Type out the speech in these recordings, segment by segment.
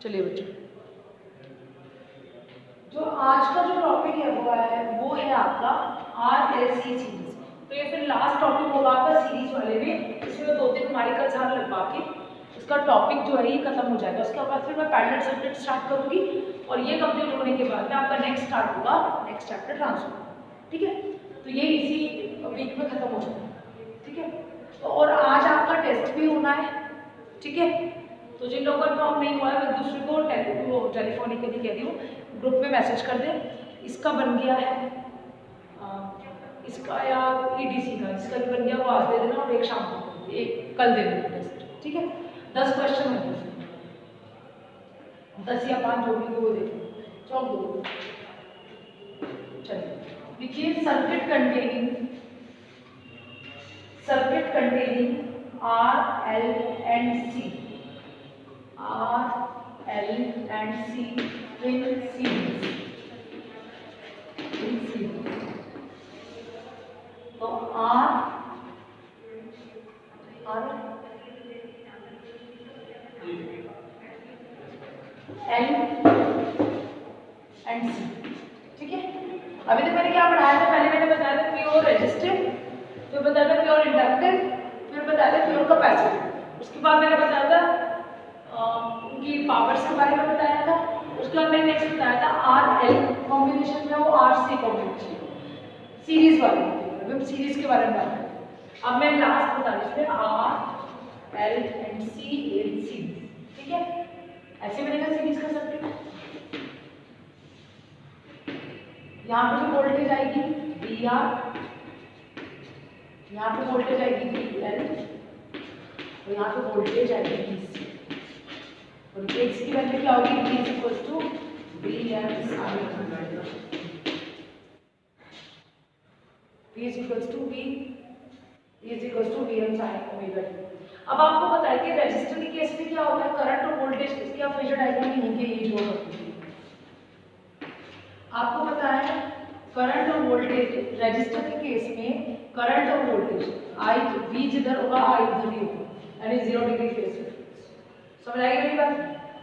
चलिए बच्चों, जो आज का जो टॉपिक है वो है आपका RLC सीरीज। तो ये फिर लास्ट टॉपिक होगा आपका सीरीज वाले में। इसमें 2-3 हमारी कक्षा लगवा के इसका टॉपिक जो है ये खत्म हो जाएगा। उसके बाद फिर मैं पैरेलल सब्जेक्ट स्टार्ट करूंगी और ये कंप्लीट होने के बाद में आपका नेक्स्ट स्टार्ट होगा, नेक्स्ट चैप्टर ट्रांसफर। ठीक है, तो ये इसी वीक में खत्म हो जाएगा। ठीक है, तो और आज आपका टेस्ट भी होना है। ठीक है, तो जिन लोगों का फॉर्म नहीं हुआ है मैं दूसरे को टेलीफोनिकली कह रही हूँ, ग्रुप में मैसेज कर दें। इसका बन गया है इसका या EDC का, इसका भी बन गया, वो आज दे देना और एक शाम को एक कल दे देना टेस्ट। ठीक है, 10 क्वेश्चन होंगे, 10 या 5 जो भी वो दे चौक दो। चलिए देखिए, circuit containing R, L and C in series। तो R L and C। ठीक है, अभी तक मैंने क्या पढ़ाया था? पहले मैंने बताया था प्योर रेजिस्टिव, फिर बताया था प्योर इंडक्टिव, फिर बताया था प्योर कैपेसिटिव। उसके बाद मैंने बताया था उनकी पावर्स के बारे में बताया था। उसके बाद मैंने नेक्स्ट बताया था RL कॉम्बिनेशन में वो RC कॉम्बिनेशन सीरीज वाली, हम सीरीज के बारे में बात करें। अब मैं लास्ट बता रही हूँ RL and C in series. ठीक है, ऐसे मैंने कहा सीरीज का सर्किट। यहाँ पे जो वोल्टेज आएगी VR, यहाँ पे वोल्टेज आएगी VL और यहाँ पे वोल्टेज आएगी VC। और X की वैल्यू क्या होगी? V is equals to VM sin V is equals to VM sin omega t। अब आपको पता है कि रेजिस्टर के केस में क्या होता है, करंट और वोल्टेज इसकी आप फेजर डायग्राम नहीं के ये जो होती है। आपको पता है करंट और वोल्टेज रेजिस्टर के केस में करंट और वोल्टेज V जिधर होगा I उधर ही होगा, यानी 0 डिग्री फेज डिफरेंस। समझ आएगी मेरी बात?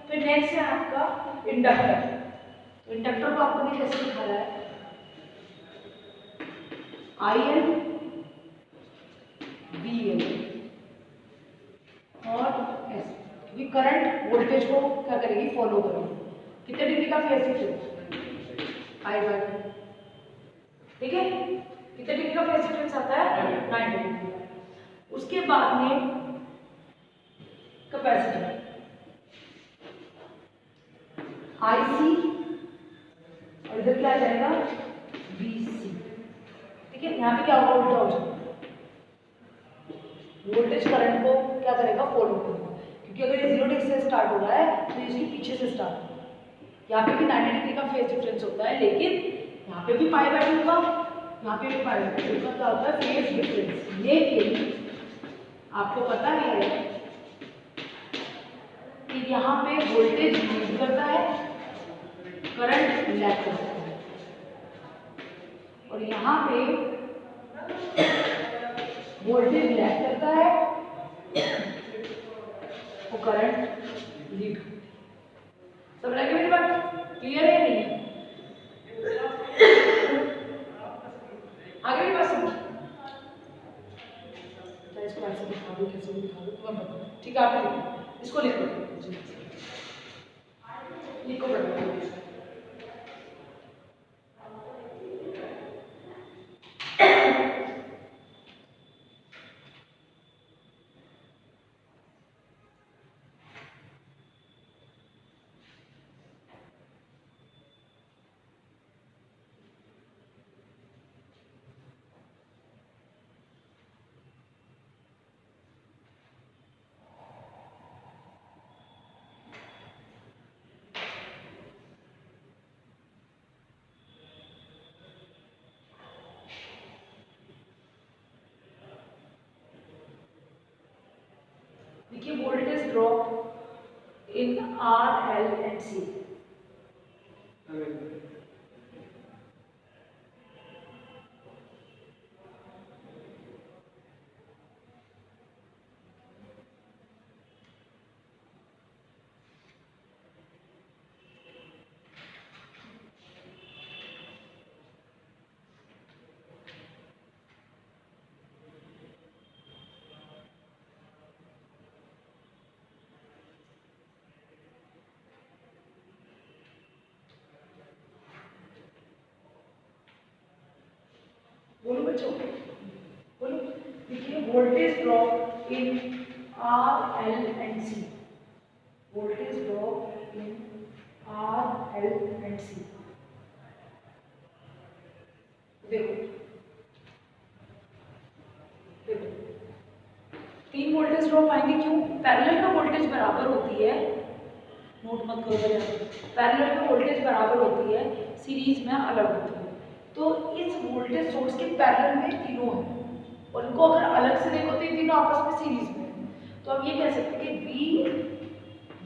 फिर नेक्स्ट है आपका इंडक्टर। तो इंडक्टर को आपको कैसे दिखाया है? IL VL और S, क्योंकि करंट वोल्टेज को क्या करेगी? फॉलो करेगी। कितने डिग्री का फेज डिफरेंस? I/2। ठीक है, कितने डिग्री का फेज डिफरेंस आता है? 90 डिग्री। उसके बाद में कैपेसिटर IC और इधर क्या आ जाएगा? VC। ठीक है, यहाँ पे क्या होगा? उल्टा हो जाएगा, वोल्टेज करंट को क्या करेगा? फॉलो करेगा, क्योंकि अगर ये 0 डिग्री से स्टार्ट हो रहा है तो इसके पीछे से स्टार्ट होगा। यहाँ पे भी 90 डिग्री का फेज डिफरेंस होता है, लेकिन यहाँ पे भी π/2 होगा, यहाँ पे भी π/2 का क्या होता है? Phase difference. लेकिन आपको पता है कि यहाँ पे वोल्टेज लीड करता है, करंट लैग करता है, और यहाँ पे वोल्टेज लैग करता है और करंट लीड करता है। सब लगे मेरी बात? क्लियर है नहीं? आगे मेरी बात समझ? इसको ऐसे दिखा दो, कैसे दिखा दो तुम्हें बताओ। ठीक है, आपने लिखो, इसको लिखो, लिखो बड़ा। देखिए, voltage drop in R, L and C। बच्चों? बोलो। देखिए voltage drop in R L and C, voltage drop in R L and C. देखो देखो 3 वोल्टेज ड्रॉप आएंगे। क्यों? पैरेलल में वोल्टेज बराबर होती है, नोट मत करो यार, पैरेलल में वोल्टेज बराबर होती है, सीरीज में अलग होती है। तो इस वोल्टेज सोर्स के पैरेलल में तीनों हैं और इनको अगर अलग से देखो तो ये तीनों आपस में सीरीज में हैं। तो हम ये कह सकते हैं कि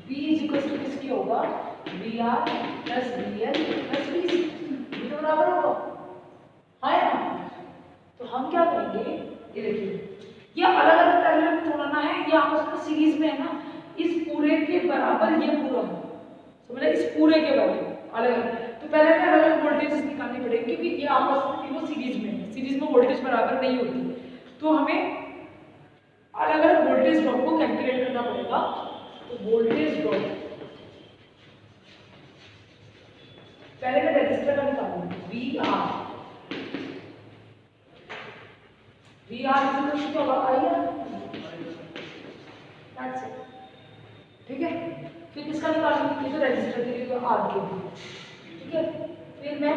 V इज इक्वल टू किसकी होगा, VR plus VL plus VC, ये तो बराबर होगा, हाँ या ना? तो हम क्या करेंगे, ये देखिए ये अलग अलग पैरेलल में तोड़ना है, ये आपस में सीरीज में है ना, इस पूरे के बराबर ये पूरा है, समझे? इस पूरे के बराबर अलग अलग। तो पहले हमें अलग अलग वोल्टेज निकालने पड़ेंगे क्योंकि ये आपस में तीनों सीरीज में है, सीरीज में वोल्टेज बराबर नहीं होती, तो हमें अलग अलग वोल्टेज ड्रॉप को कैलकुलेट करना पड़ेगा। तो वोल्टेज ड्रॉप पहले मैं रजिस्टर का निकालूंगी, VR इज इक्वल टू होगा IR, दैट्स इट, ठीक है? फिर किसका निकालूंगी, ये तो रजिस्टर के लिए तो R के लिए, ठीक है? फिर मैं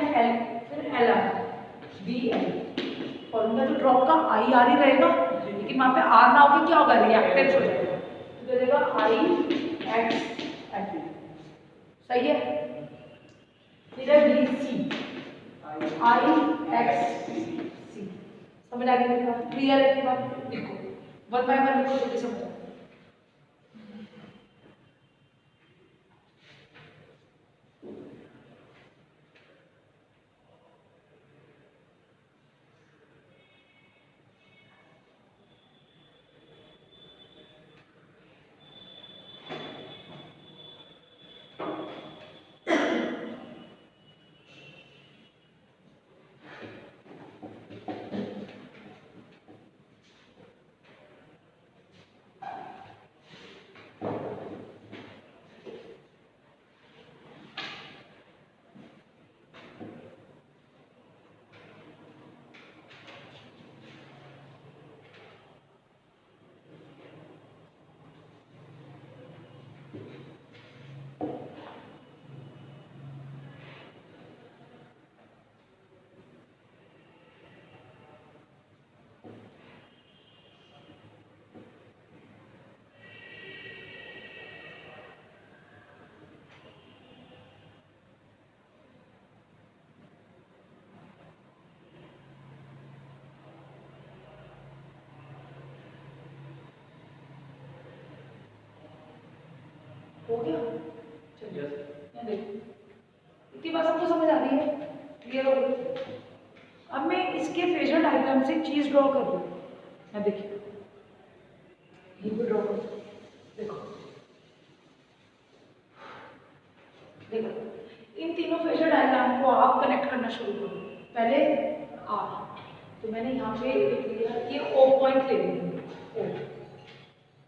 LR VL और उनका जो ड्रॉप का IR ही रहेगा, लेकिन वहां पे R ना होगी क्या होगा, रिएक्टेंस हो जाएगा, तो देगा IX, सही है? फिर है VC IX, समझ आ गई मेरी बात? क्लियर है मेरी बात? देखो 1 बाय 1 लिखो, जल्दी समझो। हो गया? चलिए यहाँ देखो, इतनी बात सबको समझ आ रही है, क्लियर हो गई? अब मैं इसके फेजर डायग्राम से एक चीज ड्रॉ कर दूँ, यहाँ देखिए ये भी ड्रॉ कर, देखो देखो इन तीनों फेजर डायग्राम को आप कनेक्ट करना शुरू करो। पहले R, तो मैंने यहाँ पे लिख लिया, ये O पॉइंट ले लेंगे, O,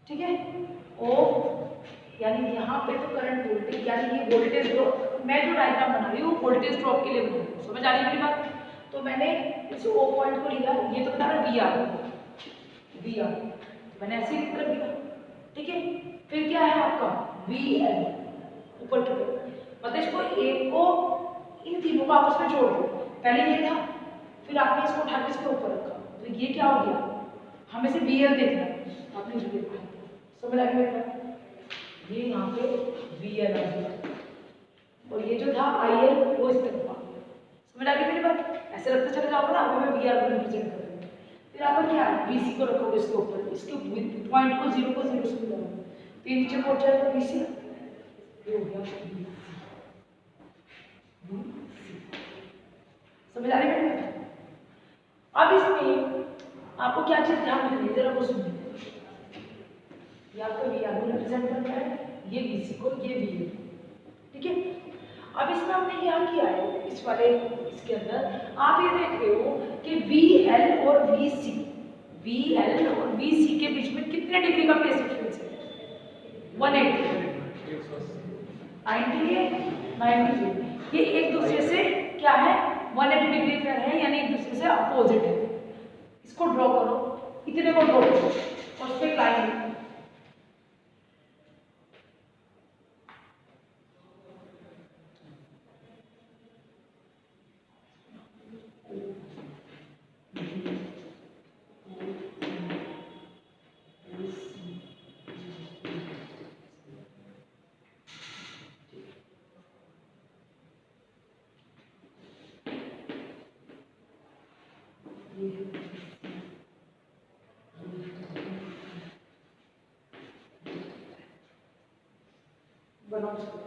ठीक है? O यानी यहाँ पे तो करंट वोल्टेज, यानी ये वोल्टेज ड्रॉप, मैं जो डायग्राम बना रही हूँ वोल्टेज ड्रॉप के लिए बना रही हूँ, समझ आ रही है मेरी बात? तो मैंने इस O पॉइंट को लिया, ये तो बता रहा VR, मैंने ऐसे ही कर दिया, ठीक है? फिर क्या है आपका VL, ऊपर की तरफ, मतलब इसको एक को इन तीनों को आपस में जोड़ दो। पहले ये था, फिर आपने इसको उठा के इसके ऊपर रखा, तो ये क्या हो गया, हमें से VL देखना है, आपने जो देखा, समझ आ गया? ये यहाँ पे VL आ गया और ये जो था IL वो इस तरफ आ गया, समझ आ गई मेरी बात? ऐसे रखते चले जाओगे ना, अभी मैं VR को रिप्रेजेंट कर रही हूँ। फिर आप क्या VC को रखोगे इसके ऊपर, इसके पॉइंट को 0 से मिलाओगे, फिर नीचे पहुंच जाएगा VC, ये हो गया VC, समझ आ रही है मेरी बात? अब इसमें आपको क्या चीज ध्यान रखनी है, जरा वो सुनिए। ये आपका VR को रिप्रेजेंट करता है, ये VC को, ये VL, ठीक है? अब इसमें हमने क्या किया है, इस वाले इसके अंदर आप ये देख रहे हो कि VL और VC के बीच में कितने डिग्री का फेज डिफरेंस है? 180, 90, ये एक दूसरे से क्या है, 180 डिग्री पर है, यानी एक दूसरे से अपोजिट है। इसको ड्रॉ करो, इतने को ड्रॉ करो और उस पर लाइन लिखो। बनाओ इसको।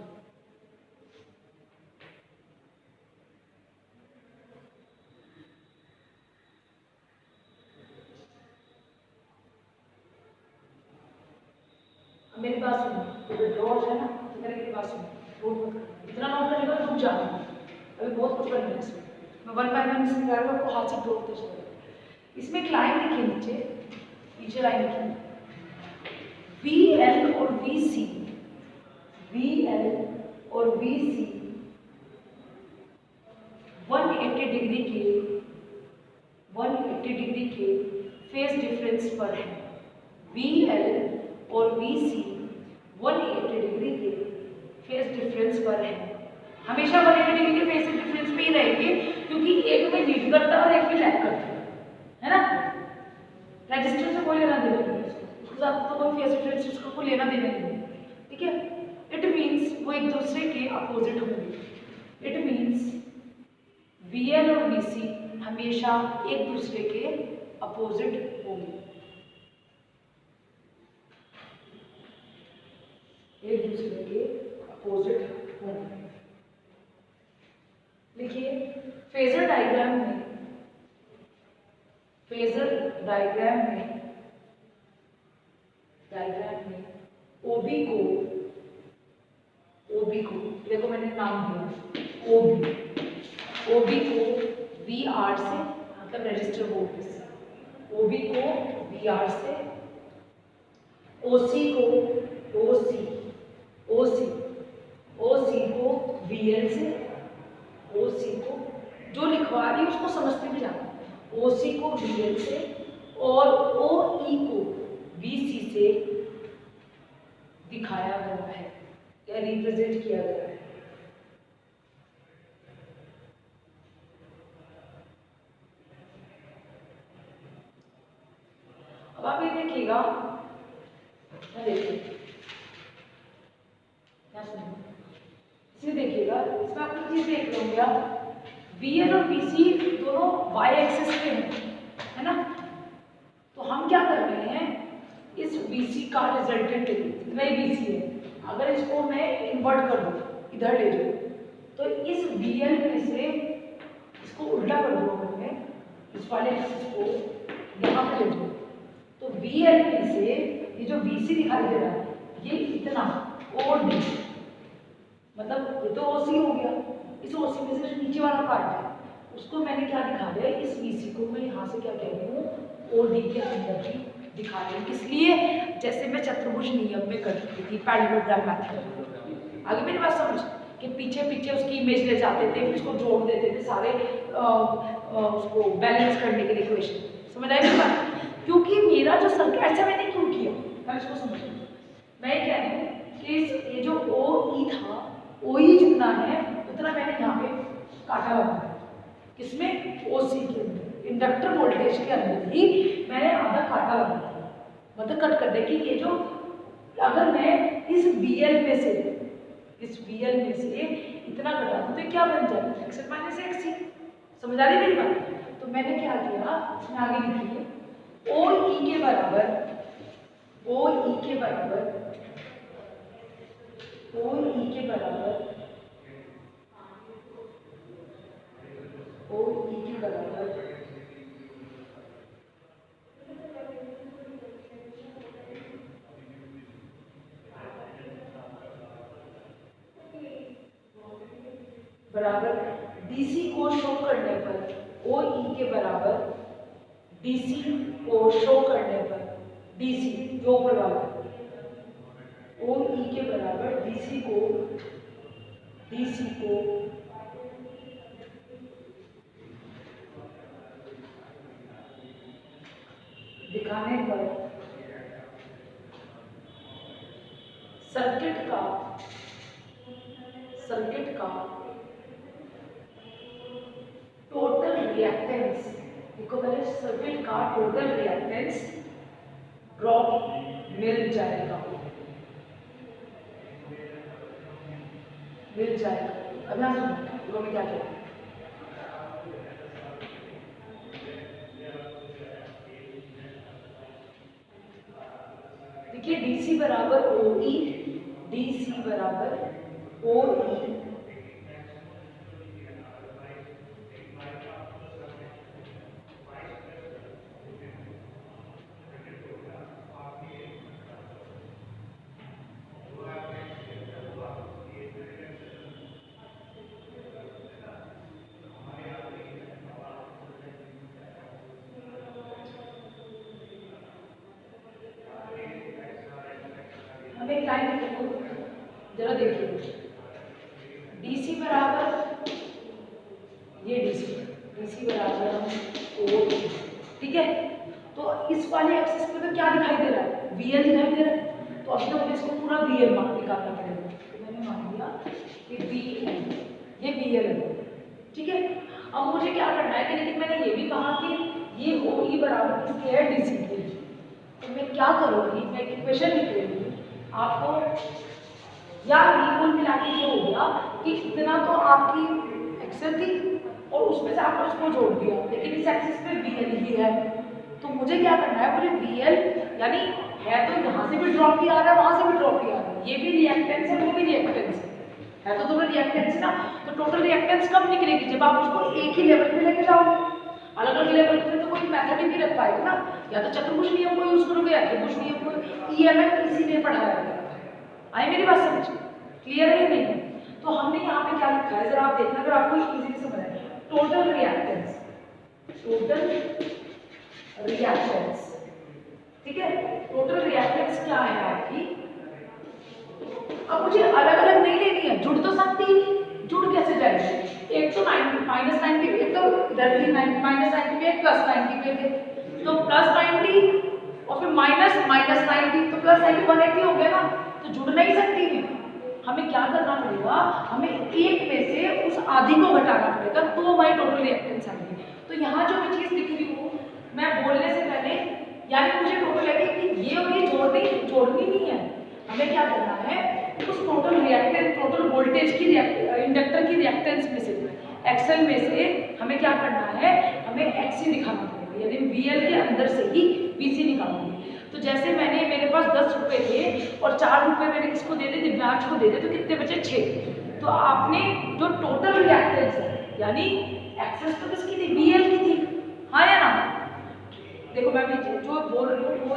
मेरी बात सुनो, तो ड्रॉ है ना, मेरी बात सुनो, नोट मत करना, इतना नोट करने का रुक जाना, अभी बहुत कुछ करना है इसमें। मैं वन बाय वन इसमें कर रहा हूँ, आपको हाथ से ड्रॉ करते चलेगा। इसमें एक लाइन लिखी नीचे लाइन लिखी VL और VC, VL और VC 180 डिग्री के फेस डिफरेंस पर है। VL और VC 180 डिग्री के फेस डिफरेंस पर है। हमेशा 180 डिग्री के फेस डिफरेंस पे ही रहेंगे, क्योंकि एक में लीड करता है और एक में लैग करता है ना। रजिस्टर से कोई लेना देना नहीं है, उसके साथ तो कोई फेस डिफरेंस उसको कोई लेना देना नहीं है, ठीक है। इट मीन्स वो एक दूसरे के अपोजिट होंगे। इट मीन्स VL और VC हमेशा एक दूसरे के अपोजिट होंगे, एक दूसरे के अपोजिट होंगे। लिखिए फेजर डायग्राम में OB को देखो मैंने नाम दिया OB को VR से, मतलब रजिस्टर वोल्टेज से, OB को VR से, OC को VL से, OC को जो लिखवा रही है उसको समझते भी जाना, OC को VL से और OE को VC से दिखाया गया है या रिप्रेजेंट किया गया है। अब आप ये देखिएगा, इसे देखिएगा, इसमें आप एक चीज देख लोगे आप, VL और VC दोनों y एक्सिस पे है ना। तो हम क्या कर रहे हैं, इस VC का रिजल्टेंट इतना ही VC है, अगर इसको मैं इन्वर्ट कर दूँ, इधर ले जाऊँ, तो इस VL में से इसको उल्टा कर दूँ, अगर मैं इस वाले एक्सिस को यहाँ पे ले जाऊँ, तो VL में से ये जो VC दिखाई दे रहा है, ये इतना OD, मतलब ये तो OC हो गया, इस OC में से जो नीचे वाला पार्ट है उसको मैंने क्या दिखा दिया, इस VC को मैं यहाँ से क्या कह रही हूँ, OD के अंदर ही दिखा रही हूँ। इसलिए जैसे मैं चतुर्भुज नियम में करती थी, पैरेललोग्राम मेथड, आगे मेरी बात समझ, कि पीछे पीछे उसकी इमेज ले जाते थे, फिर उसको जोड़ देते थे सारे उसको बैलेंस करने के लिए इक्वेशन, समझ आई मेरी बात। क्योंकि मेरा जो सर्किट, ऐसा मैंने क्यों किया, मैं इसको समझूँ, मैं ये कह रही हूँ कि ये जो OE था, OE जितना है उतना मैंने यहाँ पे काटा लगा, किसमें, OC के अंदर, इंडक्टर वोल्टेज के अंदर ही मैंने आधा काटा लगा, मतलब कट कर दे कि ये जो, अगर मैं इस VL में से इतना घटा दूँ तो क्या बन जाएगा, XL माइनस XC, समझ आ रही मेरी बात। तो मैंने क्या किया, इसमें आगे लिखिए OE के बराबर DC को शो करने पर, OE के बराबर DC को शो करने पर, DC जो ऊपर वाला, OE के बराबर DC को सर्किट का टोटल रिएक्टेंस, देखो पहले सर्किट का टोटल रिएक्टेंस ड्रॉप मिल जाएगा, मिल जाएगा। अब यहाँ सुनो, देखो मैं क्या कहूँ, देखिए DC बराबर OE, DC बराबर OE, हमें लाइन जरा देखिए, DC बराबर ये DC बराबर OE, ठीक है। तो इस वाले एक्सिस पे तो क्या दिखाई दे रहा है, VL दिखाई दे रहा है, तो अभी तो मुझे इसको पूरा VL मान निकालना पड़ेगा। तो मैंने मान लिया कि VL, ये VL है, ठीक है। अब मुझे क्या करना है कि लेकिन मैंने ये भी कहा कि ये OE बराबर किसके है, DC के। तो मैं क्या करूँगी, मैं एक इक्वेशन लिख लेंगी आपको, या कुल मिला के ये हो गया कि इतना तो आपकी एक्सेल थी और उसमें से आपने उसको जोड़ दिया, लेकिन इस एक्सिस पे VL ही है। तो मुझे क्या करना है, मुझे VL यानी है तो यहाँ से भी ड्रॉप ही आ रहा है, वहाँ से भी ड्रॉप ही आ रहा है, ये भी रिएक्टेंस है, वो भी रिएक्टेंस है तो दोनों रिएक्टेंस है ना। तो टोटल रिएक्टेंस कब निकलेगी, जब आप उसको एक ही लेवल पे लेके जाओगे। अलग अलग लेवल पे तो कोई मेथड ही नहीं रख पाएगा ना, या तो चतुर्भुज नियम को यूज करोगे या त्रिभुज नियम को, EMF इसी ने पढ़ाया है। आई मेरी बात समझ, क्लियर है या नहीं? तो हमने यहाँ पे क्या लिखा है, जरा आप देखना, अगर आपको इजीली समझ आए, टोटल रिएक्टेंस, टोटल रिएक्टेंस, ठीक है। टोटल रिएक्टेंस क्या है आपकी, अब मुझे अलग अलग नहीं लेनी है, जुड़ तो सकती, जुड़ कैसे जाएगी, एक तो -90, एक तो इधर भी -90 पे, +90 पे थे, तो +90 और फिर -90 तो +90 180 हो गया ना, तो जुड़ नहीं सकती है। हमें क्या करना पड़ेगा, हमें एक में से उस आधी को घटाना पड़ेगा, तो हमारी टोटल रिएक्टेंस आएगी। तो यहाँ जो मैं चीज़ लिख रही हूँ, मैं बोलने से पहले यानी मुझे टोटल है कि ये और ये जोड़नी नहीं है, हमें क्या करना है, उस टोटल रिएक्टेंस, टोटल वोल्टेज की इंडक्टर की रिएक्टेंस में से, एक्सएल में से हमें क्या करना है, हमें XC दिखाना पड़ेगा, यानी VL के अंदर से ही VC निकालूंगी। तो जैसे मैंने, मेरे पास 10 रुपये थे और 4 रुपये मैंने किसको दे दे, दिव्यांश को दे दे, तो कितने बचे, 6। तो आपने जो टोटल रिएक्टेंस है, यानी एक्सेस तो किसकी थी, VL की थी, हाँ या ना। देखो मैं जो बोल रही हूँ वो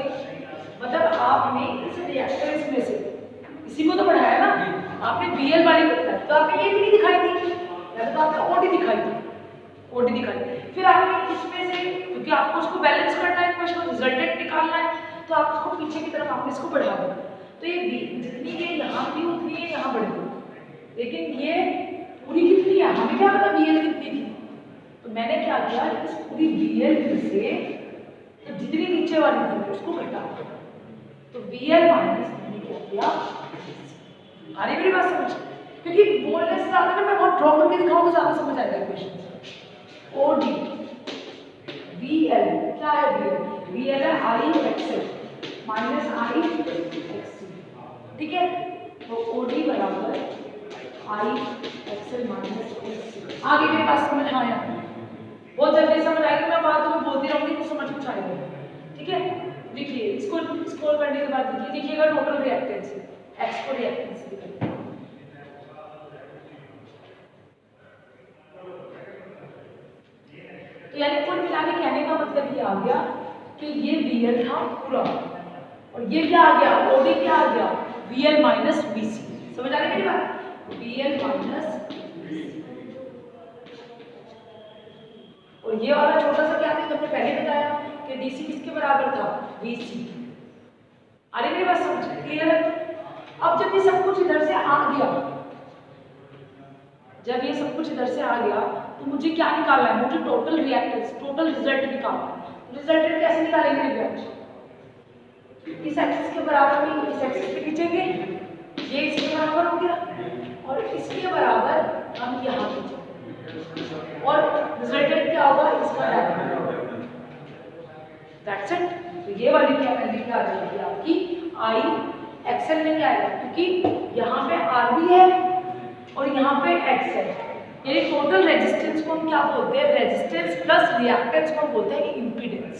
मतलब आपने इस रिएक्टेंस में से इसी को तो बढ़ाया ना, आपने VL वाली को दिखाई, तो आपने ये भी नहीं दिखाई थी, या तो आपने OD दिखाई थी, OD दिखाई। फिर आपने इसमें से, क्योंकि आपको उसको बैलेंस करना है, इक्वेशन को रिजल्टेंट निकालना है, तो आप उसको पीछे की तरफ आपने इसको बढ़ा दिया, तो ये जितनी ये यहाँ थी उतनी ये यहाँ बढ़ गई, लेकिन ये पूरी कितनी है, हमें क्या पता VL कितनी थी। तो मैंने क्या किया, इस पूरी VL से तो जितनी नीचे वाली थी उसको घटा, तो VL माइनस मैंने क्या किया, आ रही मेरी बात समझ, क्योंकि बोलने से ज्यादा ना मैं बहुत ड्रॉ करके दिखाऊं तो ज्यादा समझ आएगा इक्वेशन। OD VL क्या है, VL है IXL माइनस IXC, ठीक है। तो OD बराबर IXL माइनस IXC। आगे मेरे पास समझ आया, बहुत जल्दी समझ आएगी, मैं बात में बोलती रहूंगी तो समझ कुछ आएगा, ठीक है। देखिए इसको स्क्रॉल करने के बाद देखिएगा टोटल रिएक्टेंस, X को रिएक्टेंस दिखाइए, तो यानी कुल मिला के कहने का मतलब ये आ गया कि ये VL था पूरा, और ये क्या आ गया, OD क्या आ गया, VL माइनस VC। समझ आ रही मेरी बात, VL माइनस, और ये वाला छोटा सा क्या था, हमने पहले बताया कि DC किसके बराबर था, VC। आ रही मेरी बात समझ, क्लियर है। अब जब ये सब कुछ इधर से आ गया, जब ये सब कुछ इधर से आ गया, तो मुझे क्या निकालना है, मुझे टोटल रिएक्टेंस, टोटल रिजल्ट निकालना है। रिजल्टेंट कैसे निकालेंगे बेटा, इस एक्सिस के बराबर में इस एक्सिस पे खींचेंगे, ये इसके बराबर हो गया, और इसके बराबर हम यहाँ पे चलेंगे और रिजल्टेंट क्या होगा, इसका डायरेक्ट। That's it. तो ये वाली क्या वैल्यू क्या आ जाएगी आपकी, आई एक्सएल नहीं आएगा, क्योंकि यहाँ पे आर भी है और यहाँ पे एक्स है, यानी टोटल रेजिस्टेंस को हम क्या बोलते हैं, रेजिस्टेंस प्लस रिएक्टेंस को हम बोलते हैं इम्पीडेंस।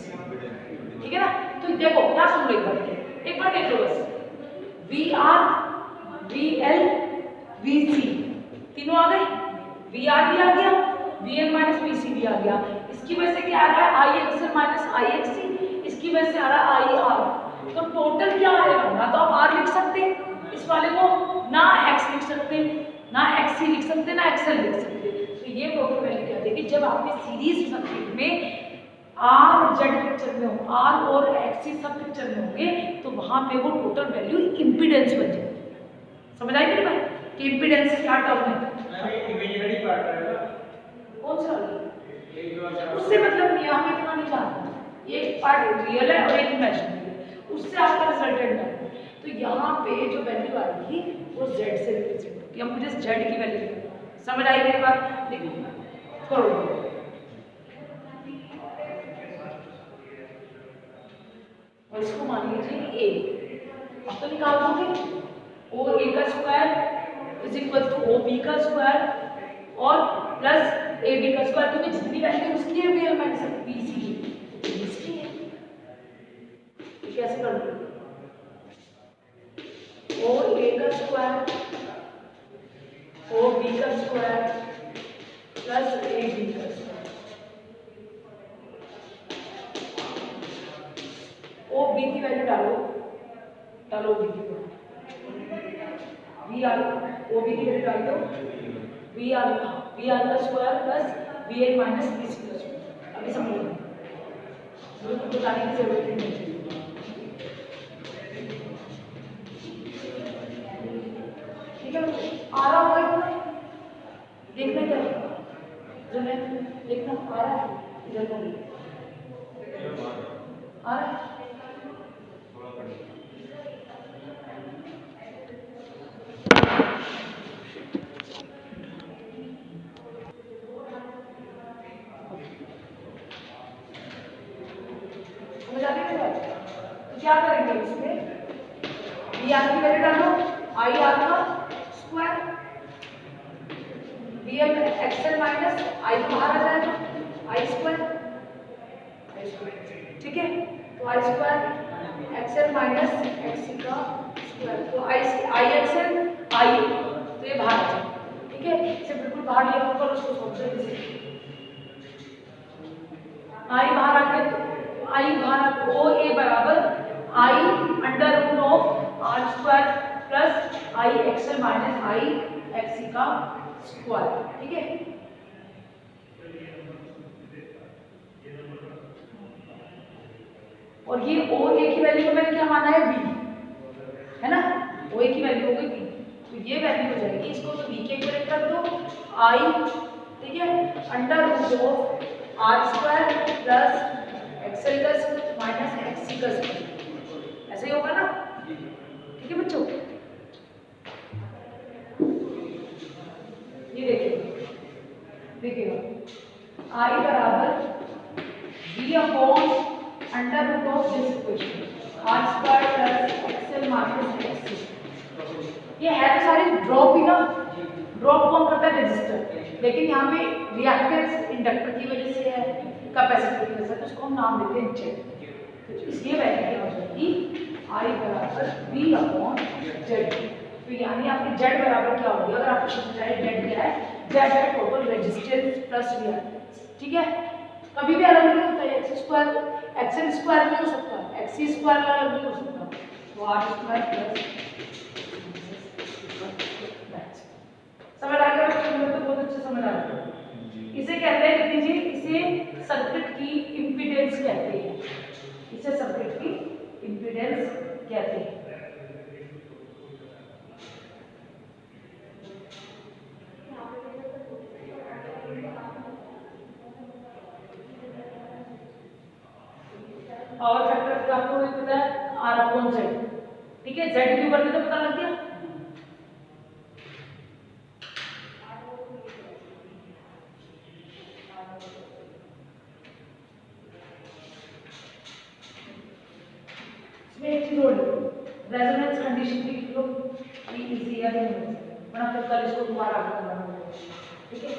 ठीक है ना। तो देखो क्या सुन लो, एक बार देख लो बस, V R, V L, V C तीनों आ गए, वी आर भी आ गया, V L minus V C भी आ गया। इसकी वजह से क्या आ रहा है, I XL minus I X C, इसकी वजह से आ रहा है आई आर। तो टोटल क्या आएगा, ना तो आप आर लिख सकते इस वाले को, ना एक्स लिख सकते, ना एक्स सी लिख सकते, ना एक्सएल लिख सकते। तो ये टोटल वैल्यू क्या देगी, जब आपने सीरीज सर्किट में आर और जेड पिक्चर में हो, आर और एक्स सी सब पिक्चर में होंगे, तो वहां पे वो टोटल वैल्यू इम्पीडेंस बन जाएगी। समझ आई मेरी बात कि इम्पीडेंस क्या टर्म है, इमेजिनरी पार्ट है कौन सा, उससे मतलब नहीं, हम इतना नहीं जानते, एक पार्ट रियल है और एक इमेजिनरी है, उससे आपका रिजल्टेंट है। तो यहाँ पे जो वैल्यू आएगी वो जेड से रिप्रेजेंट होगी। अब मुझे जेड की वैल्यू समझ आई मेरी बात, देखो करो, और इसको मान लीजिए ए, अब तो निकाल दोगे, ओ ए का square is equal to O B का स्क्वायर और प्लस ए बी का स्क्वायर, क्योंकि जितनी वैल्यू उसकी है रियल माइनस बी सी इसकी है। तो कैसे कर लो, ओ ए का स्क्वायर, ओ बी का स्क्वायर प्लस ए बी का स्क्वायर, ओ बी की वैल्यू डालो, डालो बी की value, V R, O B की वैल्यू डाल दो, वी आर का square plus V L minus B C का स्क्वायर। अभी समझ लो, बताने की जरूरत नहीं है। ठीक है, आ रहा होगा इतना, देखना क्या जो मैं देखना आ रहा है, इधर आ रहा है। क्या करेंगे इसमें, वी आर की वैल्यू डालो, आई आर का square, V L XL minus I बाहर आ जाएगा, आई स्क्वायर, ठीक है। तो I square XL minus X का स्क्वायर, तो आई एक्सएल आई, तो ये बाहर आ जाएगा। ठीक है, इसे बिल्कुल बाहर लिया होगा, उसको सोचो जैसे आई बाहर आ गया, तो आई बाहर, ओ ए बराबर I under root of R square plus I XL minus I X का स्क्वायर। ठीक है, और ये ओ ए की वैल्यू को मैंने क्या माना है, बी है ना, ओ ए की वैल्यू हो गई बी, तो ये वैल्यू हो जाएगी, इसको तो बी के इक्वल रख दो, आई, ठीक है, under root of R square plus XL का माइनस एक्स का स्क्वायर, ऐसे ही होगा ना। ठीक है बच्चों, ये देखिएगा आई बराबर B upon under root of this equation R square plus XL minus X. ये है तो सारी ड्रॉप ही ना, ड्रॉप कौन करता है, रजिस्टर, लेकिन यहाँ पे रिएक्टेंस इंडक्टर की वजह से है, कैपेसिटर की वजह से, तो उसको हम नाम देते हैं जेड। तो इसलिए वैल्यू क्या हो जाएगी, आई बराबर बी अपॉन जेड। तो यानी आपके जेड बराबर क्या होगी, अगर आपको पूछा है जेड क्या है, जेड है टोटल रेजिस्टेंस प्लस रिएक्टेंस। ठीक है, कभी भी अलग नहीं होता है, एक्स स्क्वायर एक्सएल स्क्वायर नहीं हो सकता, एक्स स्क्वायर अलग नहीं हो सकता, तो आर स्क्वायर प्लस। समझ आ गया बच्चों, मुझे तो बहुत अच्छे समझ आ गया। इसे कहते हैं, लिख लीजिए, इसे सर्किट की इम्पीडेंस कहते हैं, इसे सर्किट की इम्पीडेंस कहते हैं। पावर फैक्टर का आपको पता है आर अपॉन जेड। ठीक है, जेड की ऊपर तो पता लग गया, इसमें एक चीज और लिखो, रेजोनेंस कंडीशन भी लिख लो, ये इजी है, वरना फिर कल इसको दोबारा आगे करना होगा। ठीक है,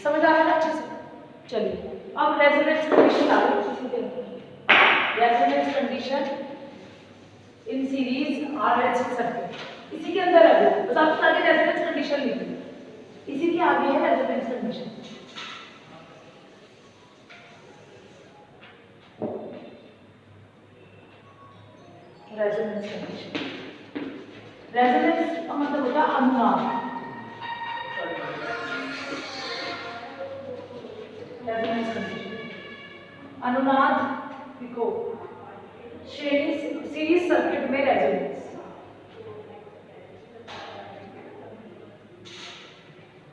समझ आ रहा है अच्छे से? चलिए अब रेजोनेंस कंडीशन आ गई, resonance condition in series RLC circuit, इसी के अंदर है वो, बस आपको आगे रेजोनेंस कंडीशन लिखनी, इसी के आगे है resonance condition. Resonance condition, resonance का मतलब होता है अनुनाद। रेजोनेंस कंडीशन, अनुनाद लिखो, सीरीज सर्किट में रेजोनेंस।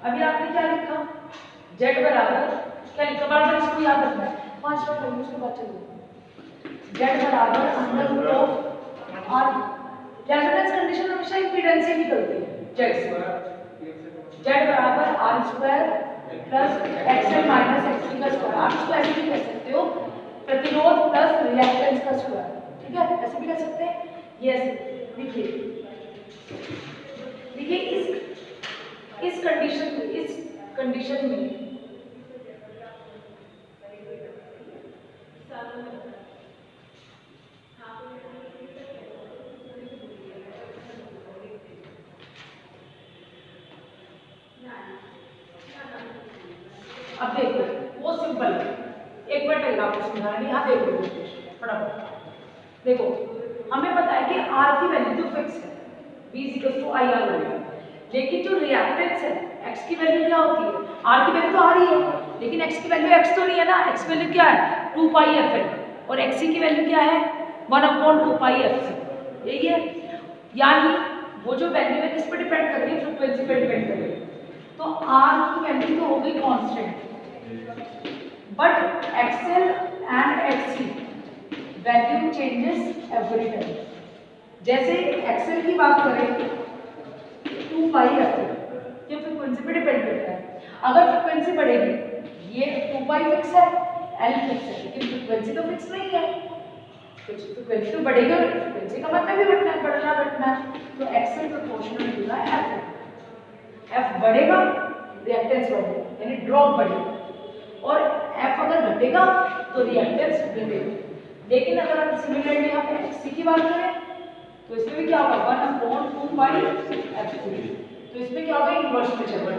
अभी आपने क्या लिखा, Z बराबर क्या लिखा, बार बार इसको याद रखना है, 5 मिनट लगे उसके बाद चलो। Z बराबर under root of R, resonance condition हमेशा इंपीडेंस से निकलती है, Z से। Z बराबर R square plus XL minus XC का स्क्वायर, आप इसको ऐसे भी कह सकते हो, प्रतिरोध प्लस रिएक्टेंस का स्क्वायर। ठीक है, ऐसे भी कह सकते हैं। ये ऐसे लिखिए, देखिए इस कंडीशन में अब देखो वो सिंपल है, एक मिनट लगेगा आपको समझाने। यहाँ देखो फटाफट देखो, हमें पता है कि R की वैल्यू तो फिक्स है, V = IR होगा, लेकिन जो रिएक्टेंस है X की वैल्यू क्या होती है, R की वैल्यू तो R ही है, लेकिन X की वैल्यू X तो नहीं है ना, X की वैल्यू क्या है 2πfL, और XC की वैल्यू क्या है 1/2πfC, यही है। यानी वो जो वैल्यू है किस पर डिपेंड कर रही है, फ्रीक्वेंसी पर डिपेंड कर रही है। तो R की वैल्यू तो हो गई constant, but XL and XC value changes every time. जैसे XL की बात करें 2πfL, ये फ्रीक्वेंसी पे डिपेंड करता है। अगर फ्रीक्वेंसी बढ़ेगी, ये 2π फिक्स है, L फिक्स है, लेकिन फ्रीक्वेंसी तो फिक्स नहीं है, फ्रीक्वेंसी तो बढ़ेगी, और फ्रीक्वेंसी का मतलब भी बढ़ना है, तो XL proportional to the F बढ़ेगा, रिएक्टेंस बढ़ेगा, यानी ड्रॉप बढ़ेगा, और F अगर घटेगा तो रिएक्टेंस बढ़ेगा। लेकिन अगर हम सिमिलरली हम XC की बात करें तो इसमें भी क्या होगा 1/2πfC, तो इसमें क्या होगा इनवर्स में चलेगा,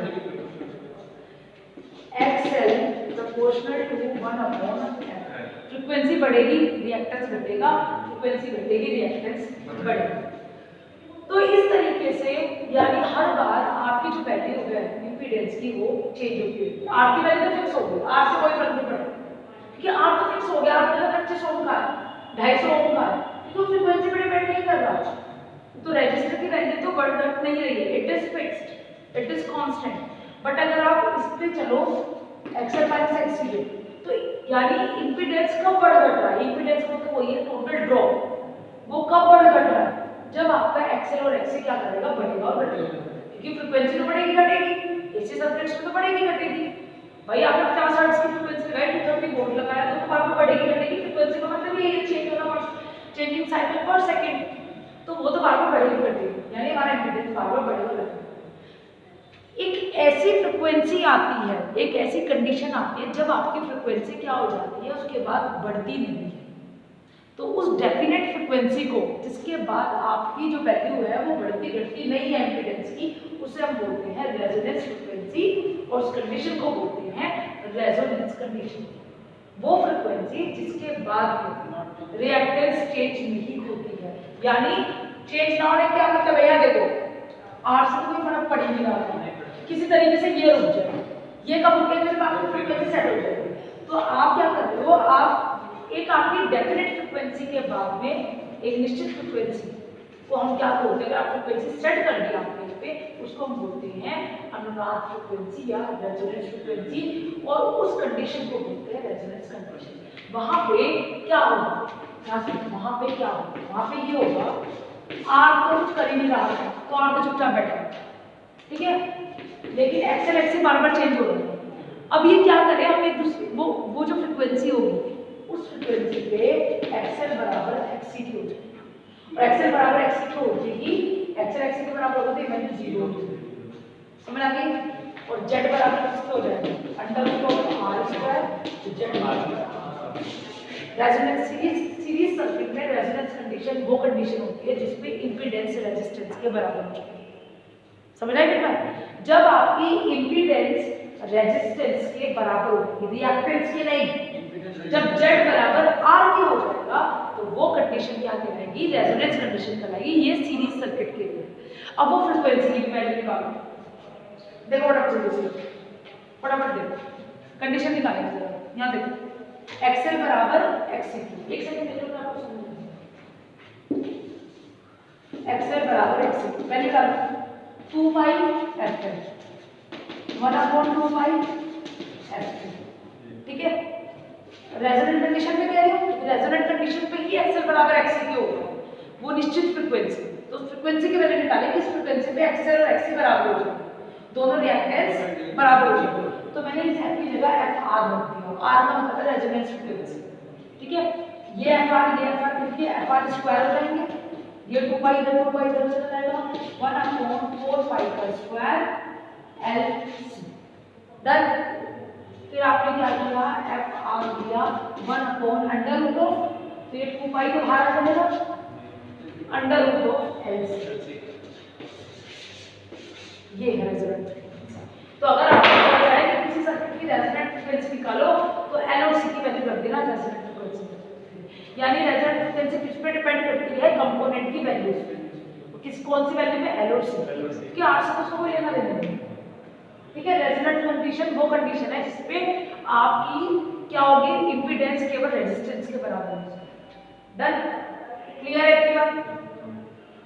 XL proportional to 1/F, frequency बढ़ेगी रिएक्टेंस घटेगा, फ्रीक्वेंसी घटेगी रिएक्टेंस बढ़ेगा। तो इस तरीके से यानी हर बार आपकी जो वैल्यू है इंपीडेंस की वो चेंज होती है। R की वैल्यू तो फिक्स हो गई, R से कोई फर्क नहीं पड़ता, क्योंकि R तो फिक्स हो गया, आपका 25 ओम का है, 250 ओम का है, तो फ्रीक्वेंसी पर डिपेंड नहीं कर रहा, तो रजिस्टर की वैल्यू तो बढ़ घट नहीं रही है, it is fixed, it is constant. But अगर आप इस पे चलो XL माइनस XC, तो यानी इंपीडेंस कब बढ़ घट रहा है, इंपीडेंस को तो वही है टोटल ड्रॉप, वो कब बढ़ घट रहा है जब आपका XL और XC क्या करेगा, बढ़ेगा और घटेगा, क्योंकि फ्रीक्वेंसी तो बढ़ेगी घटेगी, एसी सर्किट्स में तो बढ़ेगी घटेगी। भाई आपने 50 हर्ट्ज की फ्रीक्वेंसी लगाई, 230 वोल्ट लगाया, तो बार बार बढ़ेगी घटेगी, फ्रीक्वेंसी का मतलब ये है चेंज होना पर चेंजिंग साइकिल पर सेकंड, तो वो तो बार बार बढ़ेगी घटेगी, यानी हमारा इंपीडेंस बार बार बढ़ेगा घटेगा। एक ऐसी फ्रीक्वेंसी आती है, एक ऐसी कंडीशन आती है जब आपकी फ्रीक्वेंसी क्या हो जाती है, उसके बाद बढ़ती नहीं है, तो उस डेफिनेट फ्रीक्वेंसी को जिसके बाद आपकी जो वैल्यू है वो बढ़ती घटती नहीं है इंपीडेंस की, उसे हम बोलते हैं रेजोनेंस फ्रीक्वेंसी, और उस कंडीशन को बोलते हैं रेजोनेंस कंडीशन। वो फ्रीक्वेंसी जिसके बाद रिएक्टेंस चेंज नहीं होती है, यानी चेंज ना होने क्या मतलब है, देखो R से कोई फर्क पड़ ही नहीं रहा है, किसी तरीके से ये रुक जाए, ये कब रुकेगा जब आपकी फ्रीक्वेंसी सेट हो जाएगी। तो आप क्या कर रहे हो, आप एक आपकी डेफिनेट फ्रीक्वेंसी के बाद में एक निश्चित फ्रीक्वेंसी को हम क्या बोलते हैं, अगर आप फ्रीक्वेंसी सेट कर दिया आपके पे, उसको हम बोलते हैं अनुनाद फ्रीक्वेंसी या रेजोनेंस फ्रीक्वेंसी, और उस कंडीशन को बोलते हैं रेजोनेंस कंडीशन। वहां पे क्या होगा, वहां पे क्या होगा, वहां पे ये होगा R तो कुछ कर ही नहीं रहा था, तो R तो चुपचाप बैठा है, ठीक है, लेकिन XL XC बार बार चेंज हो रहा है। अब ये क्या करें, हम एक दूसरे वो जो फ्रीक्वेंसी होगी उस फ्रीक्वेंसी पे XL बराबर XC की हो जाएगी, और एक्सएल बराबर एक्सी की हो जाएगी, एक्सएल एक्सी के बराबर होगा तो वैल्यू 0 हो जाएगी। समझ आ गई? और जेड बराबर किसके हो जाएगा under root of R square Z बराबर रेजोनेंस सीरीज सर्किट में रेजोनेंस कंडीशन वो कंडीशन होती है जिसमें इंपीडेंस रेजिस्टेंस के बराबर होती है। समझ आई मेरी बात? जब आपकी इंपीडेंस रेजिस्टेंस के बराबर होगी, रिएक्टेंस की नहीं, जब जेड बराबर आर की हो जाएगा तो वो कंडीशन क्या कहलाएगी? रेजोनेंस कंडीशन कहलाएगी। ये सीरीज सर्किट के लिए। अब वो फ्रीक्वेंसी की वैल्यू निकालो। देखो फटाफट देखो कंडीशन निकालेंगे जरा। यहाँ देखो एक्सएल बराबर एक्सी, एक सेकंड देखो मैं आपको समझाऊंगा। एक्सएल बराबर एक्सी मैं निकालूं 2 पाई एफएल 1/2 पाई एफएल, ठीक है। रेजोनेंट कंडीशन में कह रही हूँ, रेजोनेंट कंडीशन पे ही एक्सएल बराबर एक्सी की होगा, वो निश्चित फ्रीक्वेंसी, तो फ्रीक्वेंसी की वैल्यू निकालेंगे। इस फ्रीक्वेंसी पे एक्सएल और एक्सी बराबर हो जाएंगे, दोनों रिएक्टेंस बराबर हो जाएंगे। तो मैंने इस एफ की जगह एफ आर रख दिया। आर का मतलब है रेजोनेंस फ्रीक्वेंसी, ठीक है। ये एफ आर लिखिए, एफ आर स्क्वायर हो जाएंगे, ये 2 पाई इधर 2 पाई इधर चला जाएगा, 1/4 पाई का स्क्वायर एल सी। डन। फिर आपने क्या किया, एफ आर दिया 1/√, तो ये 2 पाई तो बाहर आ जाएगा, √ऑफ एल सी। ये है रेजोनेंट। तो अगर आपको पता है कि किसी सर्किट की रेजोनेंट फ्रीक्वेंसी निकालो तो एल और सी की वैल्यू रख देना रेजोनेंट फ्रीक्वेंसी। यानी रेजोनेंट फ्रीक्वेंसी किस पे डिपेंड करती है? कंपोनेंट की वैल्यू पे। तो किस कौन सी वैल्यू पे? एल और सी। कि आर से तो उसको कोई लेना देना नहीं, ठीक है। रेजोनेंट कंडीशन वो कंडीशन है जिसपे आपकी क्या होगी? इंपीडेंस केवल रेजिस्टेंस के बराबर होगी। डन। क्लियर है क्या?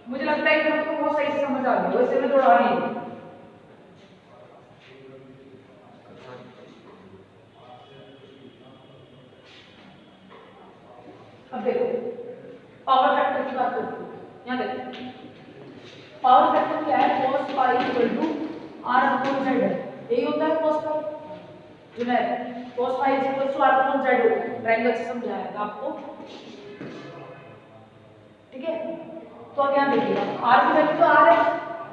मुझे लगता है कि आपको बहुत सही से समझ आ गया, वैसे मैं थोड़ा नहीं। अब देखो पावर फैक्टर की बात करते हैं। यहाँ देखो पावर फैक्टर क्या है? cos पाई r/z है, यही होता है cos पाई जो है। cos पाई r/z होता है, ट्रायंगल से समझाया था आपको, ठीक है। तो अब यहाँ देखिए r की वैल्यू तो r है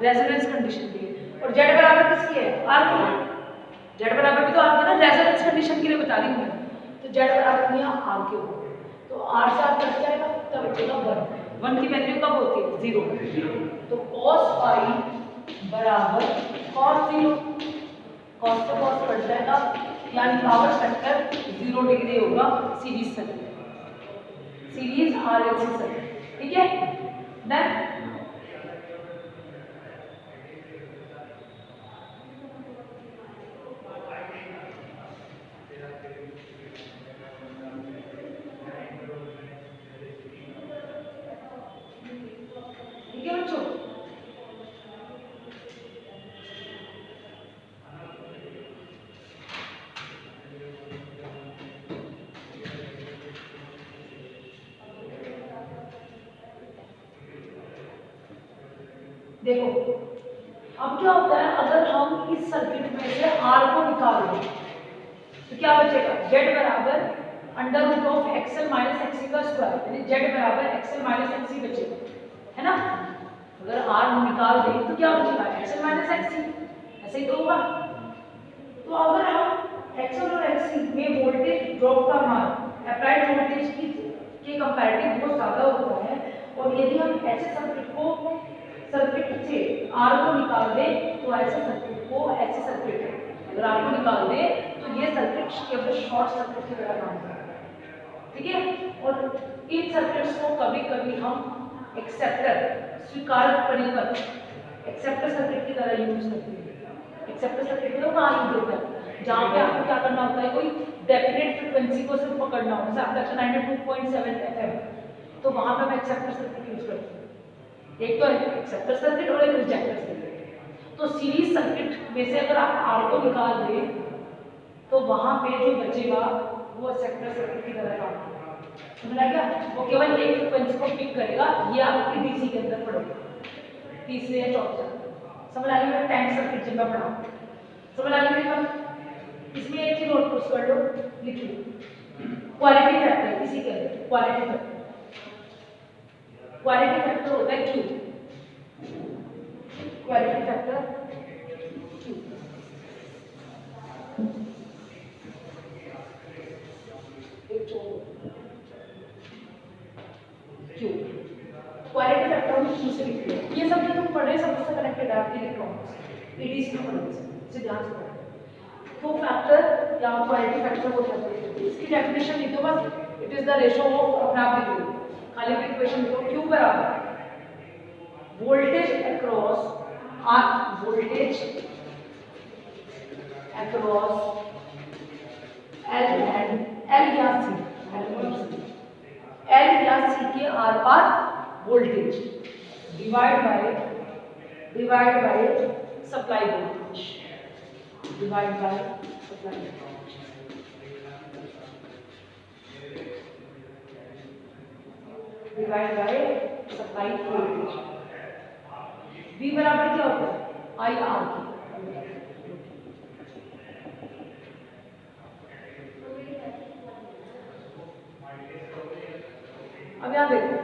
रेजोनेंस कंडीशन के लिए, और z बराबर किसकी है? r की। z बराबर भी तो r की ना, रेजोनेंस कंडीशन के लिए बता दी मैंने। तो z बराबर यहाँ r के ऊपर, तो r से r कट जाएगा तब बचेगा 1 की वैल्यू कब होती है? 0। तो cos पाई बराबर cos 0, cos से cos कट जाएगा, यानी पावर फैक्टर 0 डिग्री होगा series circuit, series RLC circuit, ठीक है। डन। देखो अब क्या होता है, अगर हम इस सर्किट में से R को निकाल दें तो क्या बचेगा? Z बराबर √ऑफ XL माइनस XC का स्क्वायर, यानी Z बराबर XL माइनस XC बचेगा, है ना। अगर R हम निकाल दें तो क्या बचेगा? XL माइनस XC, ऐसे ही तो होगा। तो अगर हम XL और XC में वोल्टेज ड्रॉप का मान अप्लाइड वोल्टेज के कंपैरेटिव बहुत ज्यादा होता है, और यदि हम ऐसे सर्किट से R को निकाल दे तो ऐसे सर्किट को, ऐसे सर्किट अगर R को निकाल दे तो ये सर्किट केवल शॉर्ट सर्किट की तरह काम करता है, ठीक है। और इन सर्किट्स को कभी कभी हम एक्सेप्टर स्वीकार करने पर एक्सेप्टर सर्किट की तरह यूज करते हैं। एक्सेप्टर सर्किट में कहाँ यूज होता है? जहाँ पे आपको क्या करना होता है, कोई डेफिनेट फ्रीक्वेंसी को सिर्फ पकड़ना होता है, जैसे आप 92.7 FM, तो वहाँ पे हम एक्सेप्टर सर्किट यूज करते हैं। एक तो एक्सेप्टर सर्किट और एक रिजेक्टर सर्किट। तो सीरीज सर्किट में से अगर आप R को निकाल दें तो वहां पे जो बचेगा वो एक्सेप्टर सर्किट की तरह काम करेगा, समझ आ गया। वो केवल एक फ्रीक्वेंसी को पिक करेगा, ये आपकी डीसी के अंदर पड़ेगा, तीसरे या चौथे चैप्टर, समझ आ गया। टैंक सर्किट जब मैं पढ़ाऊं, समझ आ गया। इसमें एक चीज नोट कर लो, लिखिए क्वालिटी फैक्टर, इसी के अंदर क्वालिटी फैक्टर क्वालिटी फैक्टर होता है Q, quality factor Q. Q quality factor में क्यू से लिखते हैं। ये सब जो तुम पढ़ रहे हैं सब से कनेक्टेड है इलेक्ट्रॉनिक्स, एडीसी में पढ़ रहे हैं, इसे ध्यान से पढ़ो। तो फैक्टर या क्वालिटी फैक्टर को कहते हैं। इसकी डेफिनेशन लिख दो बस, it is the ratio of अपना आप लिख दो, खाली इक्वेशन लिखो क्यू बराबर voltage across R, voltage across L and L या सी, एल या सी के आर पार voltage divide by supply voltage, divide by supply voltage, divide by supply voltage. V बराबर क्या होता है? आई आर की। अब यहाँ देखो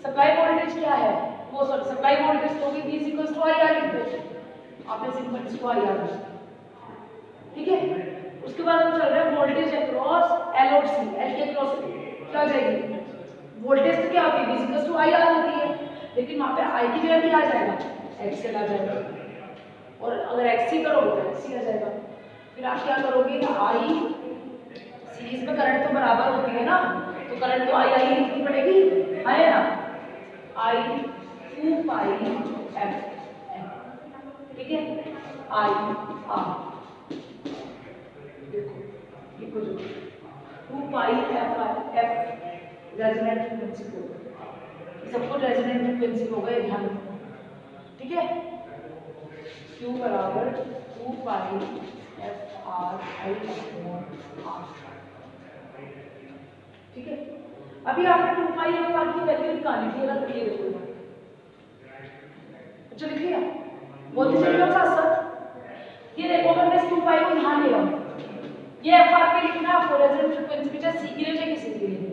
सप्लाई वोल्टेज क्या है, वो सॉरी सप्लाई वोल्टेज तो V equals to I R लिख दो, आपने सिंपल इसको आई आर, ठीक है। उसके बाद हम चल रहे हैं वोल्टेज अक्रॉस एल और सी, एल के अक्रॉस क्या हो जाएगी, वोल्टेज तो क्या होती है V equals to I R होती है, लेकिन वहाँ पे आई की जगह क्या आ जाएगा, एक्स आ जाएगा, और अगर एक्स ही करोगे तो एक्स आ जाएगा। फिर आप क्या करोगे, आई सीरीज में करंट तो बराबर होती है ना, तो करंट तो आई लिखनी पड़ेगी, है ना, आई 2 पाई एफ, ठीक है, आई आर, देखो लिखो जो 2 पाई एफ रेजोनेंट फ्रीक्वेंसी को, सबको रेजोनेंट फ्रीक्वेंसी होगा, ये ध्यान रखना, ठीक है। Q बराबर 2 pi F are I R, ठीक है। अभी आपने 2 पाई एफ आर की वैल्यू निकाली थी, अगर ये देखो अच्छा लिख लिया, बोलते चलिए हम साथ साथ। ये देखो अगर मैं इस 2 पाई को यहाँ ले आऊँ, ये एफ आर पे लिखना आपको रेजोनेंट फ्रीक्वेंसी पे, चाहे सी के लिए चाहे किसी के लिए,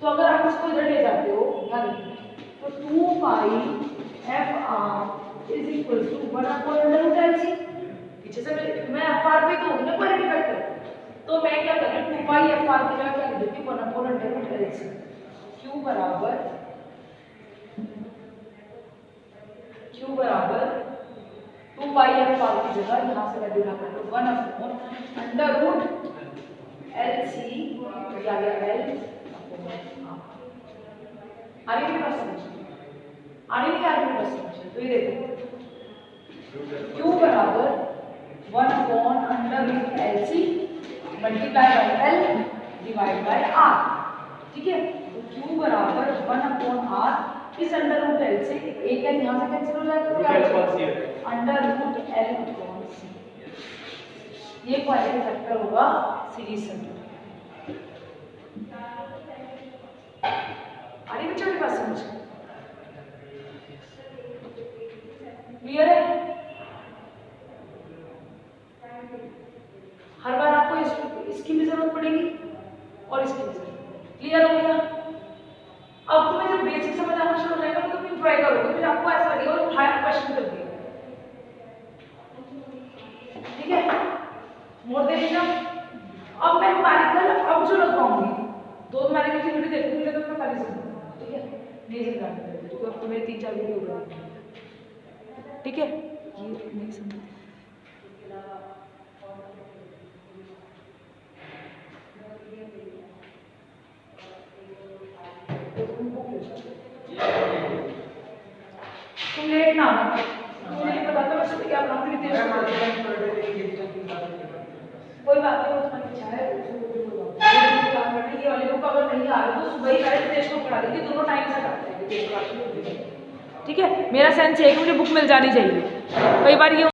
तो अगर आप इसको इधर ले जाते हो ध्यान रखना, तो 2 pi F R is equal to 1/√LC, पीछे से मैं एफ आर पे तो होगी ना क्वालिटी फैक्टर, तो मैं क्या कर रही हूँ 2 पाई एफ आर की जगह क्या लिख देती हूँ 1/√LC। Q बराबर 2 पाई एफ आर की जगह यहाँ से वैल्यू रखा है 1/√LC या L। आगे भी बात समझिए, आगे भी बात समझिए, तो ये देखो Q बराबर 1/√LC multiply by L divide by R, ठीक है। तो Q बराबर 1/R, इस √L से एक L यहाँ से कैंसिल हो जाएगा, क्या √L/C, ये क्वालिटी फैक्टर होगा सीरीज सर्किट। आगे बच्चों की बात समझिए, क्लियर है? हर बार आपको इसकी भी जरूरत पड़ेगी और इसकी भी जरूरत, क्लियर हो गया? अब तुम्हें जब बेसिक समझ आना शुरू हो जाएगा तो तुम ट्राई करोगे, फिर आपको ऐसा लगेगा कि उठाया क्वेश्चन कर दिया, ठीक है। More than enough. अब मैं न्यूमेरिकल अब जो लगवाऊंगी, 2 न्यूमेरिकल की वीडियो देखूंगी तो मैं खाली समझूंगा, ठीक है, नहीं समझाऊंगी क्योंकि अब तो मेरे 3-4 वीडियो हो गए, ठीक है, ये नहीं समझ। तुम लेट ना आना, मुझे नहीं पता था, वैसे क्या अपना भी तेरे कोई बात नहीं, वो तुम्हारी इच्छा है, ये वाले बुक अगर नहीं आ रहे तो सुबह ही पहले टेस्ट को पढ़ा देंगे, दोनों टाइम से करते हैं, ठीक है। मेरा सेंस है कि मुझे बुक मिल जानी चाहिए, कई बार ये